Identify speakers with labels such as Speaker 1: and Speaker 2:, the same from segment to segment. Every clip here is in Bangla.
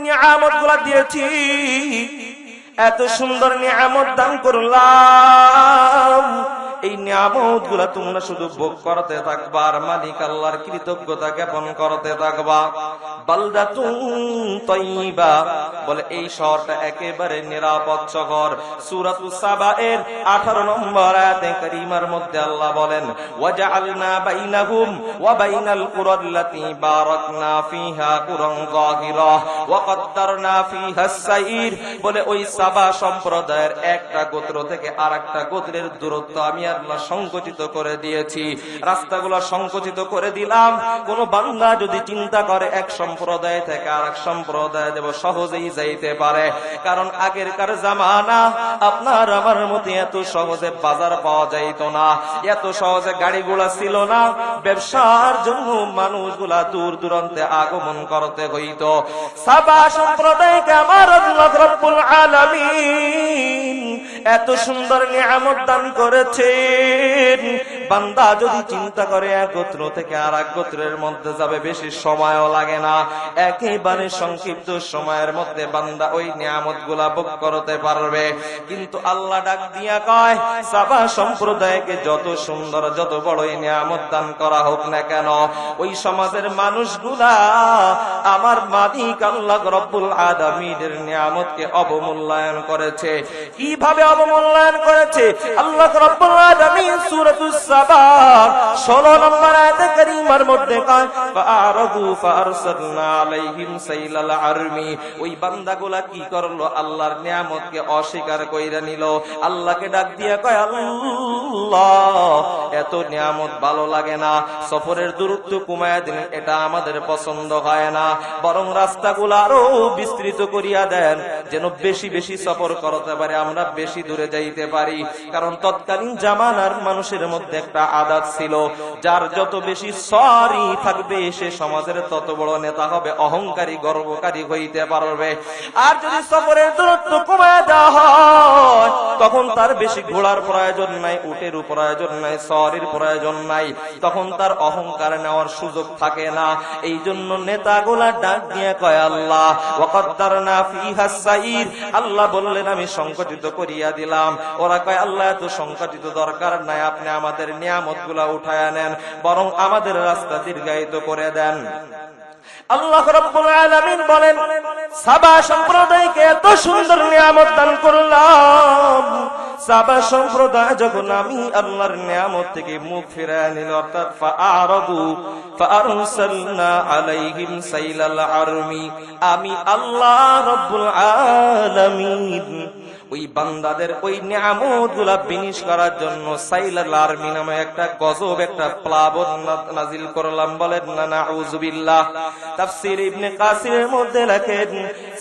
Speaker 1: নিয়ামতগুলো দিয়েছি, এত সুন্দর নিয়ামত দান করলাম, এই নিয়ামতগুলো তোমরা শুধু ভোগ করতে থাকবা আর মালিক আল্লাহর কৃতজ্ঞতা জ্ঞাপন করতে থাকবা। বালদাতুন তাইয়্যিবা বলে এই শহরটা একেবারে নিরাপদ শহর। সূরাতুস সাবা এর 18 নম্বর আয়াতে কারীমার মধ্যে আল্লাহ বলেন, ওয়াজআলনা বাইনাহুম ওয়া বাইনাল কুরাল্লাতী বারাকনা ফিহা কুরান যাহিরা ওয়া কদ্দারনা ফিহাস সাইর। বলে ওই সাবা সম্প্রদায়ের একটা গোত্র থেকে আরেকটা গোত্রের দূরত্ব আমি আল্লাহ সংকুচিত করে দিয়েছি, রাস্তাগুলো সংকুচিত করে দিলাম। কোন বান্দা যদি চিন্তা করে এক সম্প্রদায় থেকে আরেক সম্প্রদায় দেব, সহজেই যাইতে পারে। কারণ আগেরকার জামানা আপনার আমার মতে এত সহজে বাজার পাওয়া যাইত না, এত সহজে গাড়িগুলা ছিল না, ব্যবসার জন্য মানুষগুলা দূর দূরান্তে আগমন করতে হইত। সাবা সম্প্রদায়কে আমার আল্লাহ রব্বুল আলামিন এত সুন্দর নিয়ামত দান করেছেন, বান্দা যদি চিন্তা করে এক গোত্র থেকে আর এক গোত্রের মধ্যে যাবে, বেশি সময়ও লাগে না, একেবারে সংক্ষিপ্ত সময়ের মধ্যে বান্দা ওই নিয়ামত গুলা ভোগ করতে পারবে। কিন্তু আল্লাহ ডাক দিয়া কয়, সাবা সম্প্রদায়কে যত সুন্দর যত বড়ই নিয়ামত দান করা হোক না কেন, ওই সমাজের মানুষগুলা আমার মালিক আল্লাহ রব্বুল আলামিনের নিয়ামতকে অবমূল্যায়ন করেছে। কিভাবে অবমূল্যায়ন করেছে? আল্লাহ রব্বুল আলামিন সূরাতুস সাবা 16 নম্বর আয়াতে কারীমার মধ্যে কয়, ফাআরাদু ফারসালনা আলাইহিম সাইলাল আরমি। ওই বান্দাগুলা কি করলো? আল্লাহর নিয়ামতকে অস্বীকার কইরা নিল। আল্লাহকে ডাক দিয়া কয়, আল্লাহ এত নিয়ামত ভালো লাগে না, সফরের দূরত্ব কমায়া দিন, এটা আমাদের পছন্দ হয় না, বরং রাস্তাগুলো আরো বিস্তৃত করিয়া দেন, যেন বেশি বেশি সফর করতে পারে, আমরা বেশি দূরে যাইতে পারি। কারণ তৎকালীন জামানার মানুষের মধ্যে একটা আদাত ছিল, যার যত বেশি সরি থাকবে সে সমাজের তত বড় নেতা হবে, অহংকারী গর্বকারী হইতে পারবে। আর যদি সফরের দূরত্ব কমায় দেওয়া হয়, তখন তার বেশি ঘোড়ার প্রয়োজন নাই, উটের প্রয়োজন নাই, সরির প্রয়োজন নাই, তখন তার অহংকার নেওয়ার সুযোগ থাকে না। এই জন্য নেতাগুলা ডাক দিয়ে কয়, আল্লাহ ওয়া কদ্দারনা ফিহাস সাইর, আল্লাহ বললেন আমি সংকটিত করিয়া দিলাম। ওরা কয়, আল্লাহ এত সংকটিত দরকার নাই, আপনি আমাদের নিয়ামত গুলা উঠায়া নেন, বরং আমাদের রাস্তা দীর্ঘায়িত করে দেন। আল্লাহ রাব্বুল আলামিন বলেন, সাবা সম্প্রদায়কে এত সুন্দর নিয়ামত দান করলাম, সাবা সম্প্রদায় যখন আমি আল্লাহর নিয়ামত থেকে মুখ ফিরায় নিল, অর্থাৎ ফাআরাদু ফাআরসালনা আলাইহিম সাইলাল আরমি, আমি আল্লাহ রাব্বুল আলামিন ওই বান্দাদের ওই নিয়ামতগুলা বিনিশ করার জন্য সাইলাল আরমি নামে একটা গজব, একটা প্লাবন নাজিল করলাম। বলেন না নাউযুবিল্লাহ। তাফসীর ইবনে কাসিরের মধ্যে লেখেন,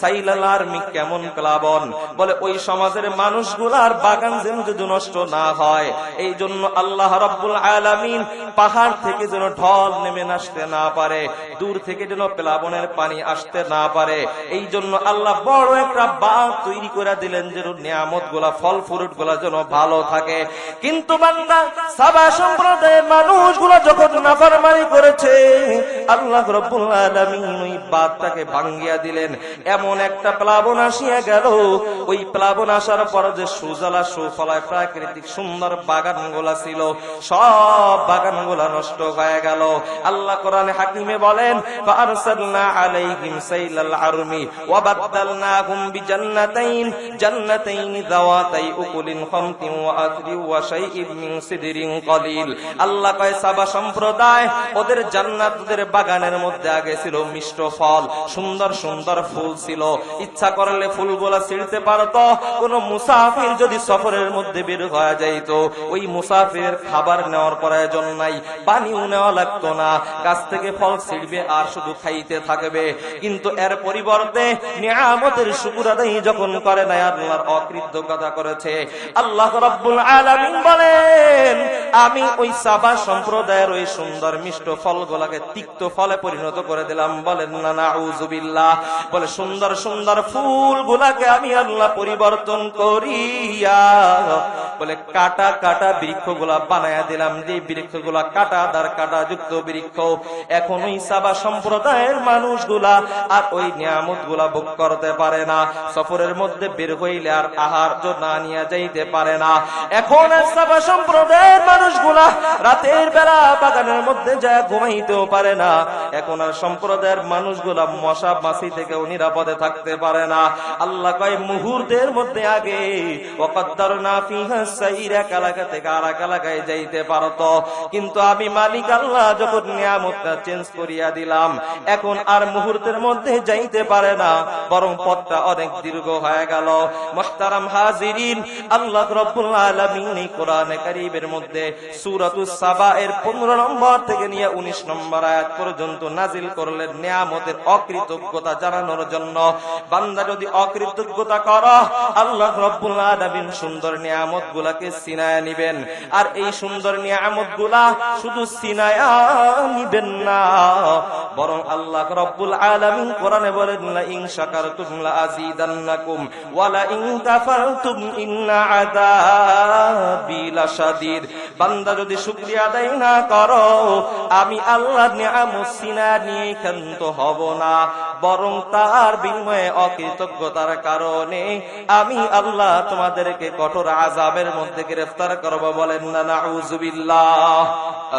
Speaker 1: সাইলাল আরমি কেমন প্লাবন? বলে ওই সমাজের মানুষগুলার বাগান যেন যদি নষ্ট না হয়, এই জন্য আল্লাহ রাব্বুল আলামিন পাহাড় থেকে যেন ঢল নেমে আসতে না পারে, দূর থেকে যেন প্লাবনের পানি আসতে না পারে, এই জন্য আল্লাহ বড় একটা বাঁধ তৈরি করে দিলেন, যেন নিয়ামত গুলা ফল ফ্রুট গুলা যেন ভালো থাকে। কিন্তু বান্দা সাবা সম্প্রদায়ের মানুষগুলা যখন নাফরমানি করেছে, আল্লাহ রাব্বুল আলামিন ওই বাঁধটাকে ভাঙ্গিয়া দিলেন। এমন একটা প্লাবন আসিয়া গেল, ওই প্লাবন আসার পর যে সুজলা সুফলা প্রাকৃতিক সুন্দর বাগানগুলা ছিল, সব বাগানগুলা নষ্ট হয়ে গেল। আল্লাহ কোরআনে হাকিমে বলেন, ফাআরসালনা আলাইহিম সাইলাল আরমি ওয়া বাদদালনাহুম বিজান্নাতাইন জান্নাতাইন যাওয়াতাই উকুলিন খামতিন ওয়া আথরিন ওয়া শাইইন মিন সিদরিন কলিল। আল্লাহ কয়, সাবা সম্প্রদায় ওদের জান্নাত, ওদের বাগানের মধ্যে আগে ছিল মিষ্ট ফল, সুন্দর সুন্দর ফুল ছিল, ইচ্ছা করলে ফুলগুলা ছিঁড়তে পারতো। কোন মুসাফির যদি সফরের মধ্যে বের হয়ে যাইত, ওই মুসাফিরের খাবার নেওয়ার প্রয়োজন নাই, পানিও নেওয়া লাগতো না, গাছ থেকে ফল ছিঁড়বে আর শুধু খাইতে থাকবে। কিন্তু এর পরিবর্তে নিয়ামতের শুকর আদায় যখন করে না, আল্লাহর অকৃতজ্ঞতা করেছে। আল্লাহ রাব্বুল আলামিন বলেন, আমি ওই সাবা সম্প্রদায়ের ওই সুন্দর মিষ্ট ফলগুলাকে তিক্ত ফলে পরিণত করে দিলাম। বলেন না নাউযুবিল্লাহ। বলে সুন্দর সুন্দর ফুলগুলাকে আমি আল্লাহ পরিবর্তন করিয়া বলে কাটা কাটা বৃক্ষগুলা বানায়া দিলাম। যে বৃক্ষগুলা কাটাদার কাটা যুক্ত বৃক্ষ। এখন ওই সাবা সম্প্রদায়ের মানুষগুলা আর ওই নিয়ামতগুলা ভোগ করতে পারে না। সফরের মধ্যে বের হইলে আর আহার্য না নিয়ে যাইতে পারে না। এখন সাবা সম্প্রদায়ের মানুষগুলা রাতের বেলা বাগানের মধ্যে যায় ঘুমাইতেও পারে না। এখন আর সম্প্রদায়ের মানুষগুলা মশা মাছি থেকেও নিরাপদে থাকতে পারে না। আল্লাহ কয় মুহূর্তের মধ্যে আগে ওয়াকাদ্দারনা ফিহা সাইরা এলাকা থেকে আর এক এলাকায় যাইতে পারতো, কিন্তু আমি মালিক আল্লাহ যখন নিয়ামতটা চেঞ্জ করিয়া দিলাম, এখন আর মুহূর্তের মধ্যে যাইতে পারে না, বরং পথটা অনেক দীর্ঘ হয়ে গেল। মুহতারাম হাজিরিন, আল্লাহ রাব্বুল আলামিন এই কোরআনে কারীমের মধ্যে সূরাতুস সাবা এর 15 নম্বর থেকে নিয়ে 19 নম্বর আয়াত পর্যন্ত নাজিল করলেন নিয়ামতের অকৃতজ্ঞতা জানানোর জন্য। বান্দা যদি অকৃতজ্ঞতা করো, আল্লাহ রাব্বুল আলামিন সুন্দর নিয়ামতগুলোকে ছিনায়া নিবেন। আর এই সুন্দর নিয়ামতগুলা শুধু ছিনায়া নিবেন না, বরং আল্লাহ রাব্বুল আলামিন কোরআনে বলেন লা ইন শাকারতুম লা আযীদান্নাকুম ওয়া লা ইন কাফারতুম ইন্না আযাবি লাশাদীদ। বান্দা যদি শুকরিয়া আদায় না করো, আমি আল্লাহর নিয়ামত ছিনায়া নিয়ে ক্ষান্ত হব না, বরং তার বিনিময়ে অকৃতজ্ঞতার কারণে আমি আল্লাহ তোমাদেরকে কঠোর আযাবের মধ্যে গ্রেফতার করব। বলেন না নাউযুবিল্লাহ।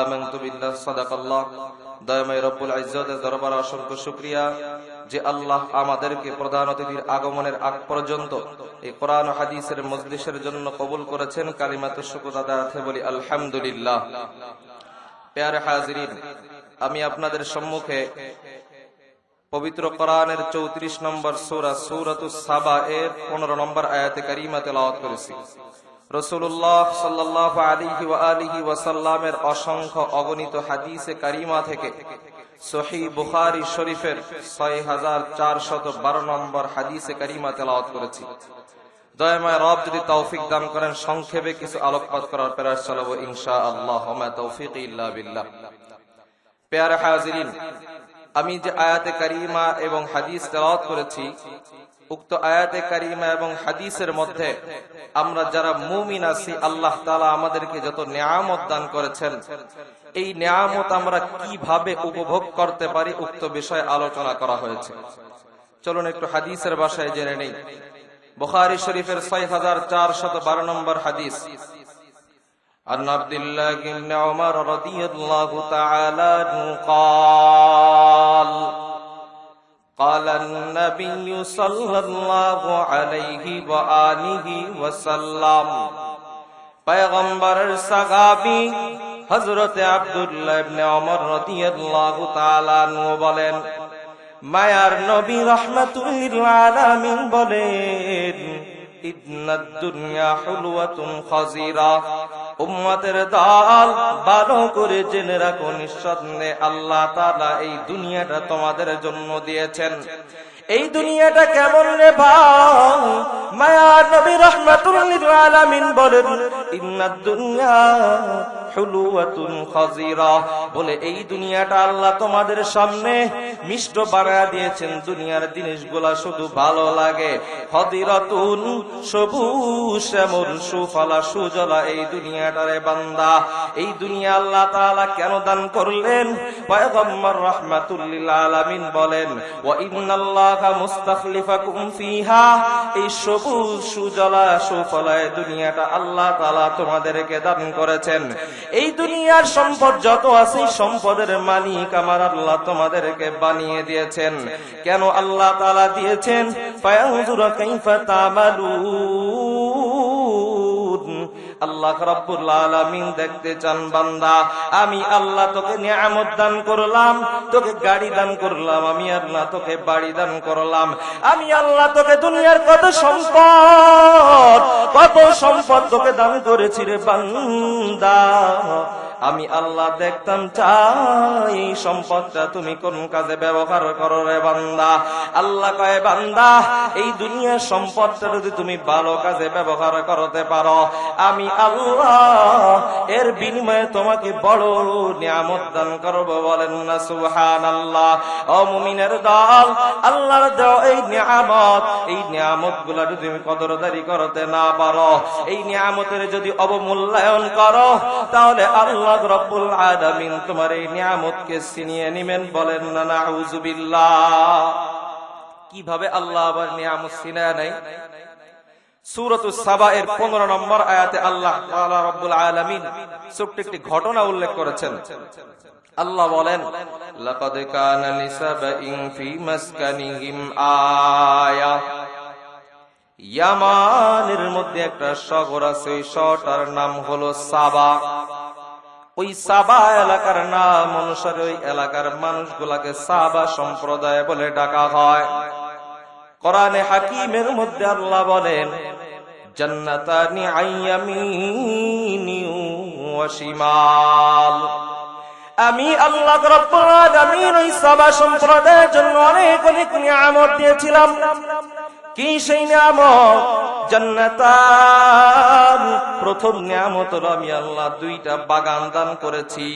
Speaker 1: আমানতু বিল্লাহ। সাদাকাল্লাহ। দয়াময় রব্বুল ইজ্জতের দরবারে অসংখ্য শুকরিয়া যে আল্লাহ আমাদেরকে প্রধান অতিথির আগমনের আগ পর্যন্ত এই কোরআন ও হাদিসের মজলিসের জন্য কবুল করেছেন। কালিমাতুশ শুকর আদায় বলি আলহামদুলিল্লাহ। প্যারে হাজিরিন, আমি আপনাদের সম্মুখে পবিত্র কোরআনের 34 নম্বর সূরা সূরাতুস সাবা এর 15 নম্বর আয়াতে কারিমা তেলাওয়াত করেছি। রাসূলুল্লাহ সাল্লাল্লাহু আলাইহি ওয়া আলিহি ওয়াসাল্লামের অসংখ্য অগণিত হাদিসে কারিমা থেকে সহিহ বুখারী শরীফের 6412 নম্বর হাদিসে কারিমা তেলাওয়াত করেছি। দয়াময় রব যদি তৌফিক দান করেন, সংক্ষেপে কিছু আলোকপাত করার প্রয়াস চালাবো ইনশাআল্লাহ। ওয়া মা তৌফিকি ইল্লা বিল্লাহ। প্যারে হাজিরিন, আমি যে আয়াতে কারিমা এবং হাদিস তেলাওয়াত করেছি, উক্ত আয়াতে কারিমা এবং হাদিসের মধ্যে আমরা যারা মুমিন আছি, আল্লাহ তাআলা আমাদেরকে যত নিয়ামত দান করেছেন, এই নিয়ামত আমরা কিভাবে উপভোগ করতে পারি উক্ত বিষয়ে আলোচনা করা হয়েছে। চলুন একটু হাদিসের ভাষায় জেনে নেই। বুখারী শরীফের 6412 নম্বর হাদিস। عن عبد الله بن عمر رضي الله تعالى عنه قال قال النبي صلى الله عليه وآله وسلم पैगंबरेर साहाबी हजरत আব্দুল্লাহ ইবনে ওমর রাদিয়াল্লাহু তাআলা আনহু বলেন, মায়ার নবী রাহমাতুল লিল আলামিন বলেন, ইন্নাদ দুনিয়া হুলওয়াতুন খাজিরা। উম্মতের দল, ভালো করে জেনে রাখো, নিঃসন্দেহে আল্লাহ তাআলা এই দুনিয়াটা তোমাদের জন্য দিয়েছেন। এই দুনিয়াটা কেমন রে ভাই? মায়ার নবী রাহমাতুল লিল আলামিন বলেন, ইন্নাদ দুনিয়া হুলওয়াতুন খাজিরা। বলে এই দুনিয়াটা আল্লাহ তোমাদের সামনে মিষ্ট বানায়া দিয়েছেন। দুনিয়ার জিনিসগুলা শুধু ভালো লাগে। খাদিরাতুন, সবুজ শ্যামল সুফলা সুজলা এই দুনিয়াটারে বান্দা। এই দুনিয়া আল্লাহ তাআলা কেন দান করলেন? পয়গম্বর রাহমাতুল লিল আলামিন বলেন, ওয়া ইন্নাল্লাহা মুস্তাখলিফাকুম ফিহা। এই সবুজ সুজলা সুফলা এই দুনিয়াটা আল্লাহ তাআলা তোমাদেরকে দান করেছেন। এই দুনিয়ার সম্পদ যত আছে, সম্পদের মালিক আমার আল্লাহ তোমাদেরকে বানিয়ে দিয়েছেন। কেন আল্লাহ তাআলা দিয়েছেন? ফায়ানজুর কাইফা তা'মালুন। আল্লাহ রাব্বুল আলামিন দেখতে চান, বান্দা আমি আল্লাহ তোকে নিয়ামত দান করলাম, তোকে গাড়ি দান করলাম, আমি আল্লাহ তোকে বাড়ি দান করলাম, আমি আল্লাহ তোকে দুনিয়ার কত সম্পদ তোকে দান করেছি রে বান্দা। আমি আল্লাহ দেখতাম চাই এই সম্পদটা তুমি কোন কাজে ব্যবহার করো রে বান্দা। আল্লাহ কয় বান্দা এই দুনিয়ার সম্পদটা যদি তুমি ভালো কাজে ব্যবহার করতে পারো আমি আল্লাহ এর বিনিময়ে তোমাকে বড় নিয়ামত দান করব। বলেন না সুবহানাল্লাহ। ও মুমিনের দল, আল্লাহর দেওয়া এই নিয়ামত গুলা যদি তুমি কদরদারি করতে না পারো, এই নিয়ামতের যদি অবমূল্যায়ন করো, তাহলে আল্লাহ রাব্বুল আলামিন তোমার এই নিয়ামতকে ছিনিয়ে নেবেন। বলেন না নাউযুবিল্লাহ। কিভাবে আল্লাহ আবার নিয়ামত ছিনিয়ে নেয়? সূরাতুস সাবা এর 15 নম্বর আয়াতে আল্লাহ তাআলা রাব্বুল আলামিন ছোট্ট একটি ঘটনা উল্লেখ করেছেন। আল্লাহ বলেন, লাকাদ কানা লিসাবাইন ফি মাসকানিহিম আয়া। ইয়ামানের মধ্যে একটা শহর আছে, ওই শহরটার নাম হলো সাবা। ওই সাবা এলাকার নাম অনুসারে ওই এলাকার মানুষগুলাকে সাবা সম্প্রদায় বলে ডাকা হয়। কোরআনে হাকিমের মধ্যে আল্লাহ বলেন, জান্নাতানি আইয়ামিনি ওয়া শিমাল। আমি আল্লাহ রাব্বুল আলামিন ওই সাবা সম্প্রদায়ের জন্য অনেক অনেক নিয়ামত দিয়েছিলাম। কি সেই নিয়ামত? জান্নাতান। প্রথম নিয়ামত হলো আমি আল্লাহ দুইটা বাগান দান করেছি।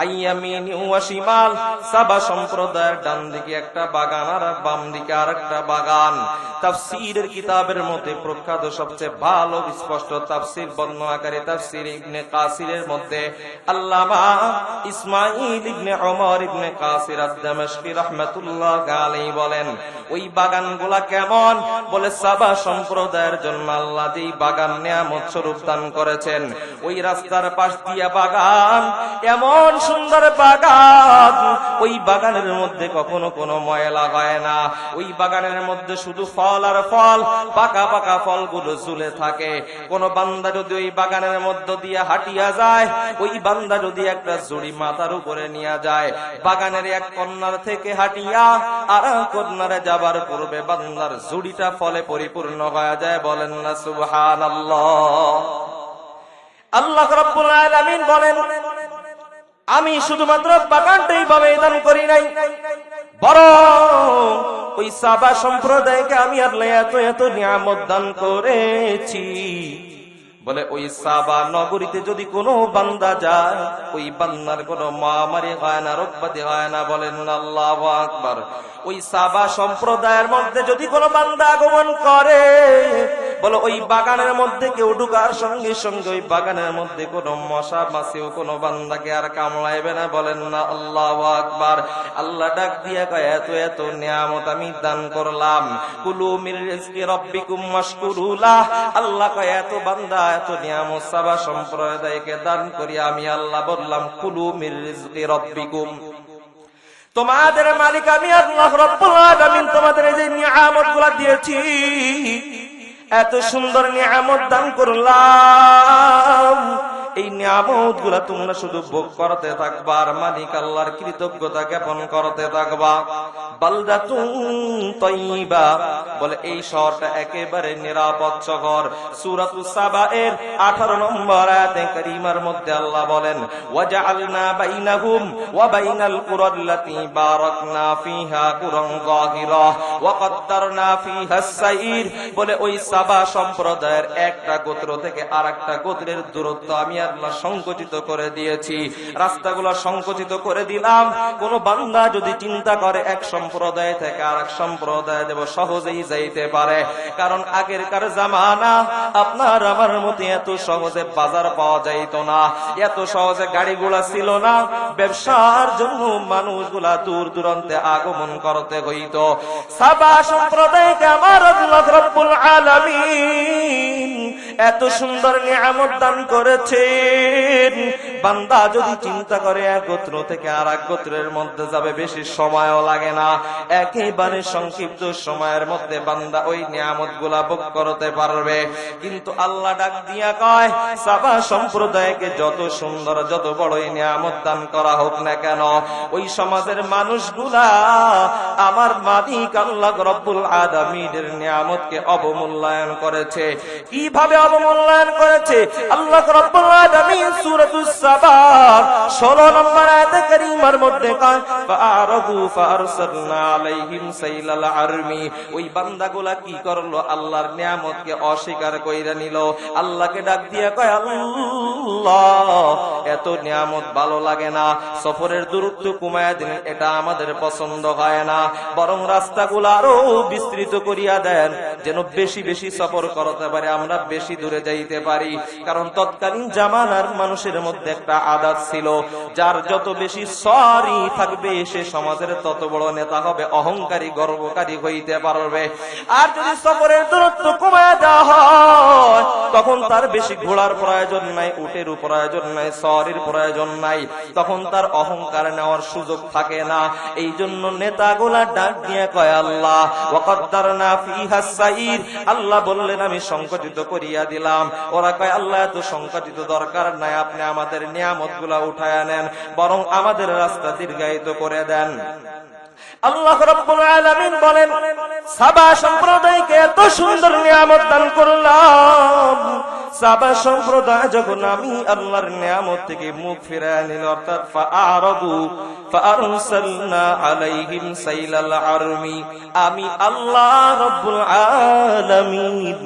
Speaker 1: আইয়ামিনি ওয়া শিমাল, সাবা সম্প্রদায়ের ডান দিকে একটা বাগান আর বাম দিকে আরেকটা বাগান। তাফসীরের কিতাবের মধ্যে প্রখ্যাত সবচেয়ে ভালো স্পষ্ট তাফসীর বর্ণনাকারী তাফসীর ইবনে কাসিরের মধ্যে আল্লামা ইসমাঈল ইবনে ওমর ইবনে কাসির আদ-দামাশকি রাহমাতুল্লাহ আলাইহি বলেন, ওই বাগানগুলা কেমন? বলে সাবা সম্প্রদায়ের জন্য আল্লাহ এই বাগান নিয়ামত স্বরূপ দান করেছেন। ওই রাস্তার পাশ দিয়া বাগান, এমন সুন্দর বাগান, ওই বাগানের মধ্যে কখনো কোনো ময়লা হয় না। ওই বাগানের মধ্যে শুধু ফল আর ফল, পাকা পাকা ফলগুলো ঝুলে থাকে। কোন বান্দা যদি ওই বাগানের মধ্য দিয়ে হাঁটিয়া যায়, ওই বান্দা যদি একটা ঝুড়ি মাথার উপরে নিয়ে যায়, বাগানের এক কর্নার থেকে হাঁটিয়া আর কর্নারে যাবার পূর্বে বান্দার ঝুড়িটা ফলে পরিপূর্ণ হয়ে যায়। বলেন না সুবহানাল্লাহ। আল্লাহ রাব্বুল আলামিন বলেন, আমি শুধুমাত্র বাগানটাই ভাবে দান করি নাই, বরং ওই সাবা সম্প্রদায়কে আমি আল্লাহ এত এত নিয়ামত দান করেছি। বলে ওই সাবা নগরীতে যদি কোনো বান্দা যায়, ওই বান্দার কোনো মহামারী হয় না, রোগবাদী হয় না। বলেন আল্লাহু আকবার। ওই সাবা সম্প্রদায়ের মধ্যে যদি কোনো বান্দা আগমন করে, বলে ওই বাগানের মধ্যে কেউ ঢুকার সঙ্গে সঙ্গে ওই বাগানের মধ্যে কোনো মশা মাছিও কোনো বান্দাকে আর কামড়াইবে না। বলেন না আল্লাহু আকবার। আল্লাহ ডাক দিয়া কয়, এত এত নিয়ামত আমি দান করলাম। কুলু মির রিজকি রাব্বিকুম ওয়াশকুরু লাহ। আল্লাহ কয়, এত বান্দা এত নিয়ামত সাবা সম্প্রদায়কে দান করি আমি আল্লাহ বললাম, কুলু মির রিজকি রাব্বিকুম, তোমাদের মালিক আমি আল্লাহ রাব্বুল আলামিন তোমাদের এই যে নিয়ামতগুলো দিয়েছি, এত সুন্দর নিয়ামত দান করলাম, এই নিয়ামতগুলো তোমরা শুধু ভোগ করতে থাকবা আর মালিক আল্লাহর কৃতজ্ঞতা জ্ঞাপন করতে থাকবা। বালদাতুন তাইয়্যিবা, বলে এই শহরটা একেবারে নিরাপদ শহর। সূরাতুস সাবা এর 18 নম্বর আয়াতে কারীমার মধ্যে আল্লাহ বলেন, ওয়াজআলনা বাইনাহুম ওয়া বাইনাল কুরাল্লাতী বারাকনা ফিহা কুরান যাহিরা ওয়া কদ্দারনা ফিহা সাইর। বলে ওই সাবা সম্প্রদায়ের একটা গোত্র থেকে আরেকটা গোত্রের দূরত্ব আমি আল্লাহ সংকুচিত করে দিয়েছি, রাস্তাগুলো সংকুচিত করে দিলাম। কোন বান্দা যদি চিন্তা করে এক সম্প্রদায় থেকে আরেক সম্প্রদায় দেব, সহজেই যাইতে পারে। কারণ আগেরকার জামানা আপনার আমার মতে এত সহজে বাজার পাওয়া যাইত না, এত সহজে গাড়িগুলা ছিল না। ব্যবসার জন্য মানুষগুলা দূর দূরান্তে আগমন করতে হইত। সাবা সম্প্রদায়কে আমার আল্লাহ রাব্বুল আলামিন এত সুন্দর নিয়ামত দান করেছেন। বান্দা যদি চিন্তা করে এক গোত্র থেকে আর এক গোত্রের মধ্যে যাবে, বেশি সময়ও লাগে না, একেবারে সংক্ষিপ্ত সময়ের মধ্যে বান্দা ওই নিয়ামত গুলা ভোগ করতে পারবে। কিন্তু আল্লাহ ডাক দিয়া কয়, সাবা সম্প্রদায়কে যত সুন্দর যত বড় নিয়ামত দান করা হোক না কেন, ওই সমাজের মানুষগুলা আমার মালিক আল্লাহ রাব্বুল আলামিনের নিয়ামতকে অবমূল্যায়ন করেছে। কিভাবে ভাবে অবমূল্যায়ন করেছে। আল্লাহ রাব্বুল আলামিন সূরাতুস সাবা 16 নম্বর আয়াতে কারীমার মধ্যে কয় ফাআরাহু ফারসালনা আলাইহিম সাইলাল আরমি। ওই বান্দাগুলা কি করলো? আল্লাহর নিয়ামতকে অস্বীকার কইরা নিল। আল্লাহকে ডাক দিয়ে কয় আল্লাহ এত নিয়ামত ভালো লাগে না, সফরের দূরত্ব কমায়া দিন, এটা আমাদের পছন্দ হয় না, বরং রাস্তাগুলো আরো বিস্তৃত করিয়া দেন যেন বেশি বেশি সফর করতে পারে, আমরা বেশি দূরে যাইতে পারি। কারণ তৎকালীন জামানার মানুষের মধ্যে একটা আদাত ছিল, যার যত বেশি সরি থাকবে সে সমাজের তত বড় নেতা হবে, অহংকারী গর্বকারী হইতে পারবে। আর যদি সফরের দূরত্ব কমায়া দেওয়া হয় তখন তার বেশি ঘোড়ার প্রয়োজন নাই, উটের প্রয়োজন নাই, সরির প্রয়োজন নাই, তখন তার অহংকার নেওয়ার সুযোগ থাকে না। এই জন্য নেতাগুলা ডাক দিয়ে কয় আল্লাহ ওয়াকদ্দারনা ফিহা সাইর, আল্লাহ বললেন আমি সংকটিত করিয়া দিলাম। ওরা কয় আল্লাহ এত সংকটিত দরকার নাই, আপনি আমাদের নিয়ামতগুলা উঠায়া নেন, বরং আমাদের রাস্তা দীর্ঘায়িত করে দেন। আল্লাহ রাব্বুল আলামিন বলেন সাবা সম্প্রদায়কে এত সুন্দর নিয়ামত দান করলাম, সাবা সম্প্রদায় যখন আমি আল্লাহর নিয়ামত থেকে মুখ ফিরায় নিল, অর্থাৎ ফাআরাদু ফাআরসালনা আলাইহিম সাইলাল আরমি, আমি আল্লাহ রাব্বুল আলামিন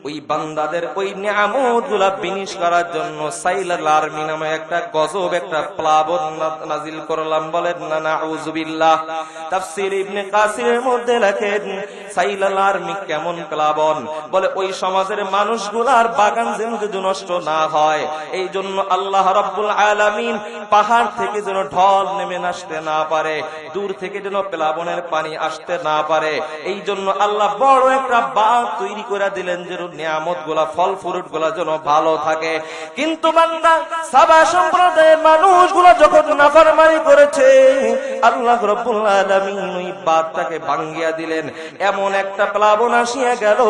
Speaker 1: ওই বান্দাদের ওই নিয়ামতগুলা বিনিশ করার জন্য সাইলাল আরমি নামে একটা গজব, একটা প্লাবন নাজিল করলাম। বলেন না নাউযুবিল্লাহ। তাফসীর ইবনে কাসিরের মধ্যে লেখেন সাইলাল আরমি কেমন প্লাবন, বলে ওই সমাজের মানুষগুলার বাগান যেন নষ্ট না হয় এই জন্য আল্লাহ রাব্বুল আলামিন পাহাড় থেকে যেন ঢল নেমে আসতে না পারে, দূর থেকে যেন প্লাবনের পানি আসতে না পারে, এই জন্য আল্লাহ বড় একটা বাঁধ তৈরি করে দিলেন যেন নিয়ামত গুলা, ফল ফ্রুট গুলা যেন ভালো থাকে। কিন্তু বান্দা সাবা সম্প্রদায়ের মানুষগুলো যখন নাফরমানি করেছে আল্লাহ রাব্বুল আলামিন ওই বাঁধটাকে ভাঙ্গিয়া দিলেন। এমন একটা প্লাবন আসিয়া গেল,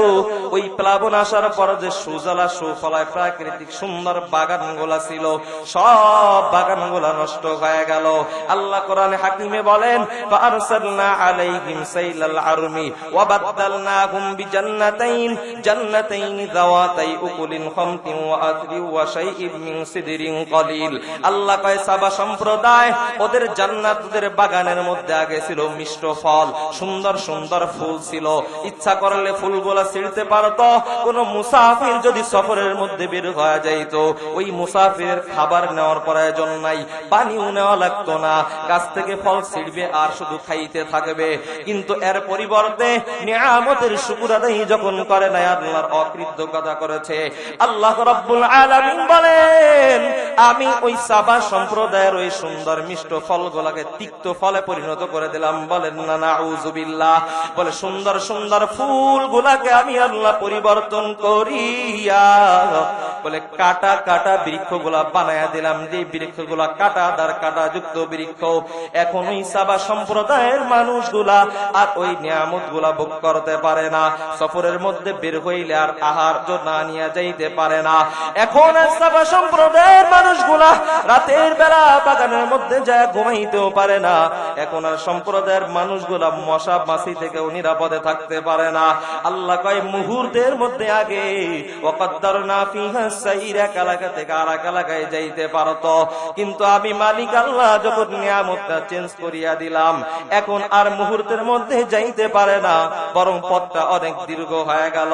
Speaker 1: ওই প্লাবন আসার পর যে সুজলা সুফলায় প্রাকৃতিক সুন্দর বাগানগুলা ছিল সব বাগানগুলা নষ্ট হয়ে গেল। আল্লাহ কোরআনে হাকিমে বলেন ফারসালনা আলাইহিম সাইলাল আরমি ওয়া বাদদালনাহুম বিজান্নাতাইন জান্নাতাইন যাওয়াতাই উকুলিন খামতিন ওয়া আথরি ওয়া শাইইন মিন সিদরিন কলিল। আল্লাহ কয় সাবা সম্প্রদায় ওদের জান্নাত, ওদের বাগানের মধ্যে আগে ছিল মিষ্ট ফল, সুন্দর সুন্দর ফুল ছিল, ইচ্ছা করলে ফুলগুলা ছিঁড়তে পারত। কোন মুসাফির যদি সফরের মধ্যে বের হয়ে যাইত ওই মুসাফিরের খাবার নেওয়ার প্রয়োজন নাই, পানিও নেওয়া লাগতো না, গাছ থেকে ফল ছিঁড়বে আর শুধু খাইতে থাকবে। কিন্তু এর পরিবর্তে নিয়ামতের শুকর আদায় যখন করে না, আল্লাহর অকৃতজ্ঞতা করেছে। আল্লাহ রাব্বুল আলামিন বলেন আমি ওই সাবা সম্প্রদায়ের ওই সুন্দর মিষ্ট ফলগুলোকে তিক্ত ফলে পরিণত করে দিলাম। বলেন না নাউযুবিল্লাহ। বলে সুন্দর সুন্দর ফুলগুলাকে আমি আল্লাহ পরিবর্তন করিয়া বলে কাটা কাটা বৃক্ষগুলা বানায়া দিলাম, যে বৃক্ষগুলা কাটাদার কাটা যুক্ত বৃক্ষ। এখন ওই সাবা সম্প্রদায়ের মানুষগুলা আর ওই নিয়ামতগুলা ভোগ করতে পারে না, সফরের মধ্যে বের হইলে আর আহার্য না নিয়ে যাইতে পারে না। এখন সাবা সম্প্রদায়ের মানুষগুলা রাতের বেলা বাগানের মধ্যে যায় ঘুমাইতেও পারে না। এখন আর সম্প্রদায়ের মানুষগুলা মশা মাছি থেকেও নিরাপদে থাকতে পারে না। আল্লাহ কয় মুহূর্তের মধ্যে আগে ওয়াকদ্দারনা ফিহা সাইর, এক এলাকা থেকে আর এক এলাকায় যাইতে পারত, কিন্তু আমি মালিক আল্লাহ যখন নিয়ামতটা চেঞ্জ করিয়া দিলাম এখন আর মুহূর্তের মধ্যে যাইতে পারে না, বরং পথটা অনেক দীর্ঘ হয়ে গেল।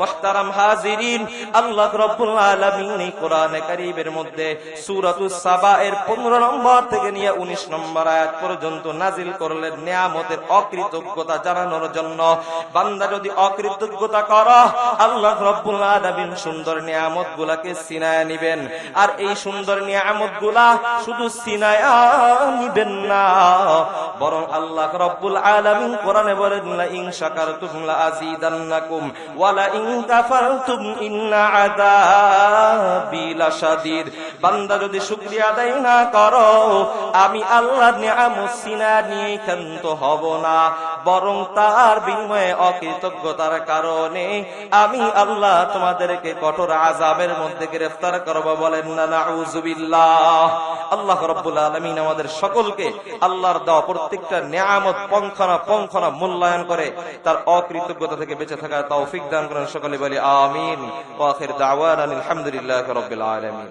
Speaker 1: মুহতারাম হাজিরিন, আল্লাহ রাব্বুল আলামিন এই কোরআনে কারীমের মধ্যে সূরাতুস সাবা এর 15 নম্বর থেকে নিয়ে 19 নম্বর আয়াত পর্যন্ত নাজিল করলেন নিয়ামতের অকৃতজ্ঞতা জানানোর জন্য। বান্দা যদি অকৃতজ্ঞতা করো আল্লাহ রাব্বুল আলামিন সুন্দর নিয়ামতগুলোকে ছিনায়া নিবেন। আর এই সুন্দর নিয়ামতগুলা শুধু ছিনায়া নিবেন না, বরং আল্লাহ রাব্বুল আলামিন কোরআনে বলেন লা ইন শাকারতুম লা আযীদান্নাকুম ওয়া লা ইন কাফারতুম ইন্না আযাবি লাশাদীদ। বান্দা যদি শুকরিয়া আদায় না করো, আমি আল্লাহর নিয়ামত সিনা নিয়ে ক্ষান্ত হব না, বরং তার বিনিময়ে অকৃতজ্ঞতার কারণে আমি আল্লাহ তোমাদেরকে কঠোর আযাবের মধ্যে গ্রেফতার করব। বলেন না নাউযুবিল্লাহ। আল্লাহ রাব্বুল আলামিন আমাদের সকলকে আল্লাহর দেওয়া প্রত্যেকটা নিয়ামত পঙ্খনা মূল্যায়ন করে তার অকৃতজ্ঞতা থেকে বেঁচে থাকার তৌফিক দান করেন। সকলে বলি আমিন। ওয়া আখির দাওয়ানা আলহামদুলিল্লাহি রাব্বিল আলামিন।